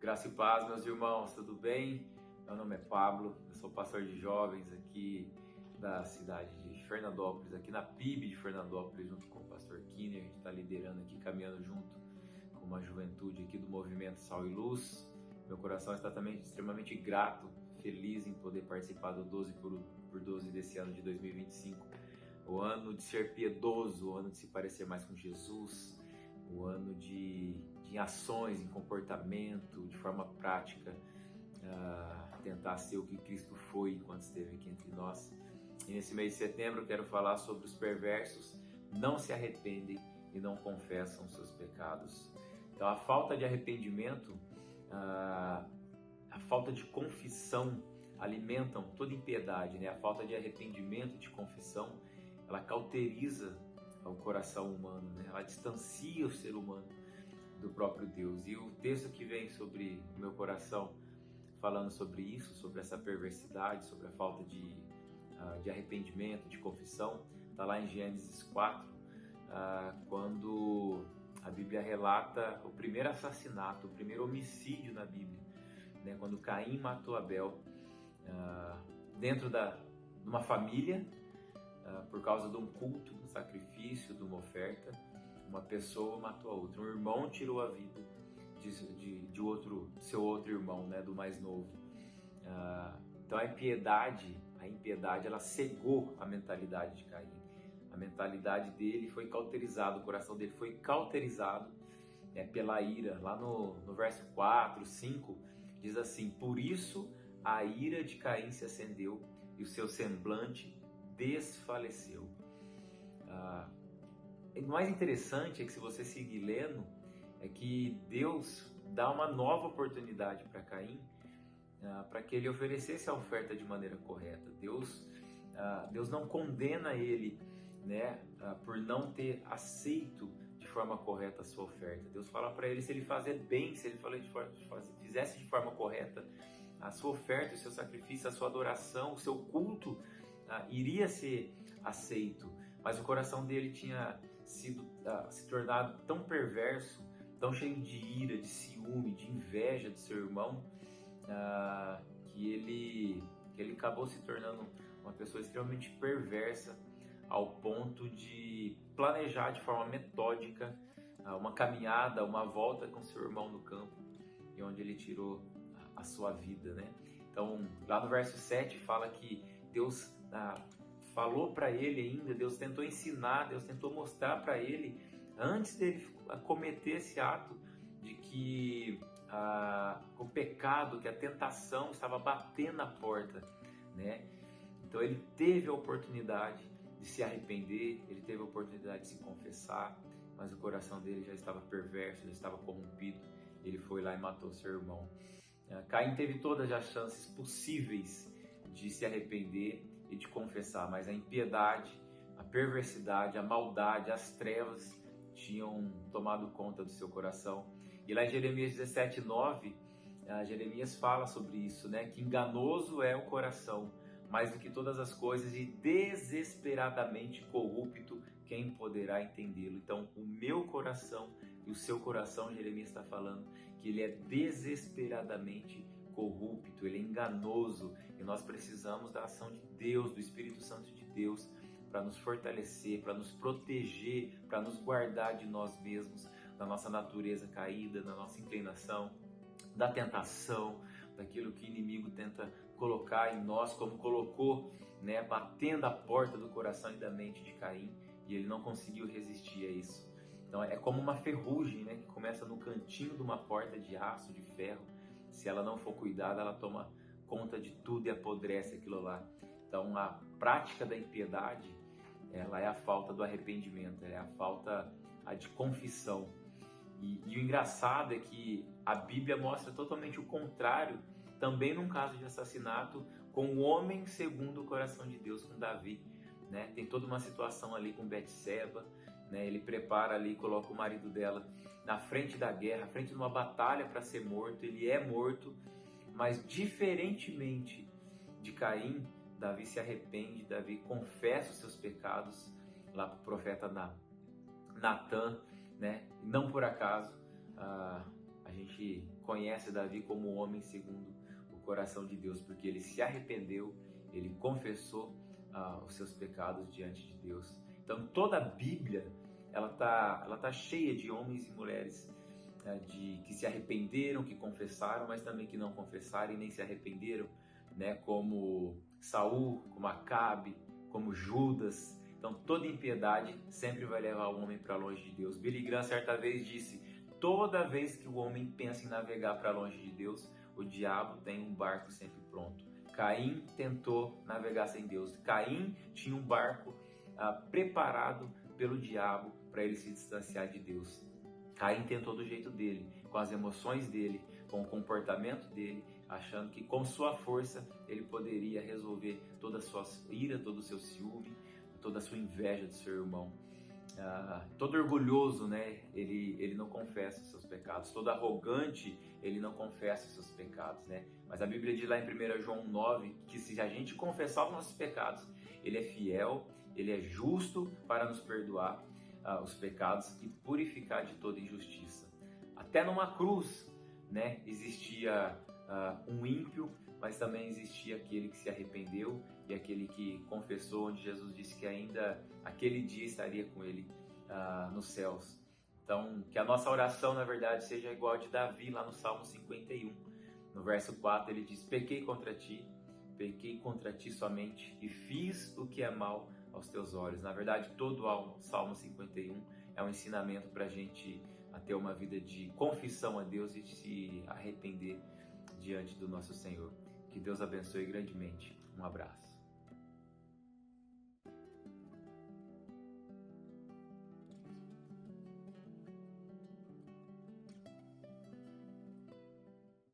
Graça e paz, meus irmãos, tudo bem? Meu nome é Pablo, eu sou pastor de jovens aqui da cidade de Fernandópolis, aqui na PIB de Fernandópolis, junto com o pastor Kinner. A gente está liderando aqui, caminhando junto com uma juventude aqui do movimento Sal e Luz. Meu coração está também extremamente grato, feliz em poder participar do 12 por 12 desse ano de 2025. O ano de ser piedoso, o ano de se parecer mais com Jesus, o ano de ações, em comportamento, de forma prática, tentar ser o que Cristo foi enquanto esteve aqui entre nós. E nesse mês de setembro eu quero falar sobre os perversos não se arrependem e não confessam seus pecados. Então a falta de arrependimento, a falta de confissão alimentam toda impiedade, né? A falta de arrependimento, de confissão, ela cauteriza o coração humano, né? Ela distancia o ser humano do próprio Deus. E o texto que vem sobre o meu coração, falando sobre isso, sobre essa perversidade, sobre a falta de arrependimento, de confissão, está lá em Gênesis 4, quando a Bíblia relata o primeiro assassinato, o primeiro homicídio na Bíblia, né? Quando Caim matou Abel, dentro de uma família, por causa de um culto, de um sacrifício, de uma oferta. Uma pessoa matou a outra, um irmão tirou a vida de seu outro irmão, né, do mais novo. Então a impiedade ela cegou a mentalidade de Caim. A mentalidade dele foi cauterizada, o coração dele foi cauterizado, né, pela ira. Lá no verso 4, 5, diz assim: por isso a ira de Caim se acendeu e o seu semblante desfaleceu. O mais interessante é que, se você seguir lendo, é que Deus dá uma nova oportunidade para Caim, para que ele oferecesse a oferta de maneira correta. Deus não condena ele, né, por não ter aceito de forma correta a sua oferta. Deus fala para ele, se ele fazer bem, se ele fizesse de forma correta a sua oferta, o seu sacrifício, a sua adoração, o seu culto, iria ser aceito. Mas o coração dele tinha se tornado tão perverso, tão cheio de ira, de ciúme, de inveja do seu irmão, que ele acabou se tornando uma pessoa extremamente perversa, ao ponto de planejar de forma metódica uma caminhada, uma volta com seu irmão no campo, e onde ele tirou a sua vida, né? Então, lá no verso 7 fala que Deus falou para ele ainda, Deus tentou ensinar, Deus tentou mostrar para ele, antes dele cometer esse ato, de que o pecado, que a tentação estava batendo na porta, né? Então ele teve a oportunidade de se arrepender, ele teve a oportunidade de se confessar, mas o coração dele já estava perverso, já estava corrompido. Ele foi lá e matou seu irmão. Caim teve todas as chances possíveis de se arrepender e de confessar, mas a impiedade, a perversidade, a maldade, as trevas tinham tomado conta do seu coração. E lá em Jeremias 17:9, Jeremias fala sobre isso, né? Que enganoso é o coração, mais do que todas as coisas, e desesperadamente corrupto, quem poderá entendê-lo? Então, o meu coração e o seu coração, Jeremias está falando que ele é desesperadamente corrupto, ele é enganoso, e nós precisamos da ação de Deus, do Espírito Santo de Deus, para nos fortalecer, para nos proteger, para nos guardar de nós mesmos, da nossa natureza caída, da nossa inclinação, da tentação, daquilo que o inimigo tenta colocar em nós, como colocou, né, batendo a porta do coração e da mente de Caim, e ele não conseguiu resistir a isso. Então é como uma ferrugem, né, que começa no cantinho de uma porta de aço, de ferro. Se ela não for cuidada, ela toma conta de tudo e apodrece aquilo lá. Então a prática da impiedade, ela é a falta do arrependimento, é a falta de confissão. E o engraçado é que a Bíblia mostra totalmente o contrário, também num caso de assassinato, com o homem segundo o coração de Deus, com Davi, né? Tem toda uma situação ali com Betseba, né? Ele prepara ali, coloca o marido dela na frente da guerra, à frente de uma batalha para ser morto. Ele é morto, mas diferentemente de Caim, Davi se arrepende, Davi confessa os seus pecados lá para o profeta Natan, né? Não por acaso, a a gente conhece Davi como um homem segundo o coração de Deus, porque ele se arrependeu, ele confessou os seus pecados diante de Deus. Então toda a Bíblia ela tá cheia de homens e mulheres que se arrependeram, que confessaram, mas também que não confessaram e nem se arrependeram, né? Como Saul, como Acabe, como Judas. Então toda impiedade sempre vai levar o homem para longe de Deus. Billy Graham certa vez disse: toda vez que o homem pensa em navegar para longe de Deus, o diabo tem um barco sempre pronto. Caim tentou navegar sem Deus. Caim tinha um barco preparado pelo diabo para ele se distanciar de Deus. Caim tentou do jeito dele, com as emoções dele, com o comportamento dele, achando que com sua força ele poderia resolver toda a sua ira, todo o seu ciúme, toda a sua inveja do seu irmão. Todo orgulhoso, né? Ele não confessa os seus pecados. Todo arrogante, ele não confessa os seus pecados, né? Mas a Bíblia diz lá em 1 João 9 que se a gente confessar os nossos pecados, ele é fiel, ele é justo para nos perdoar os pecados e purificar de toda injustiça. Até numa cruz, né, existia um ímpio, mas também existia aquele que se arrependeu e aquele que confessou, onde Jesus disse que ainda aquele dia estaria com ele nos céus. Então, que a nossa oração, na verdade, seja igual a de Davi lá no Salmo 51. No verso 4 ele diz: pequei contra ti somente e fiz o que é mal aos teus olhos. Na verdade, todo o Salmo 51 é um ensinamento para a gente ter uma vida de confissão a Deus e de se arrepender diante do nosso Senhor. Que Deus abençoe grandemente. Um abraço.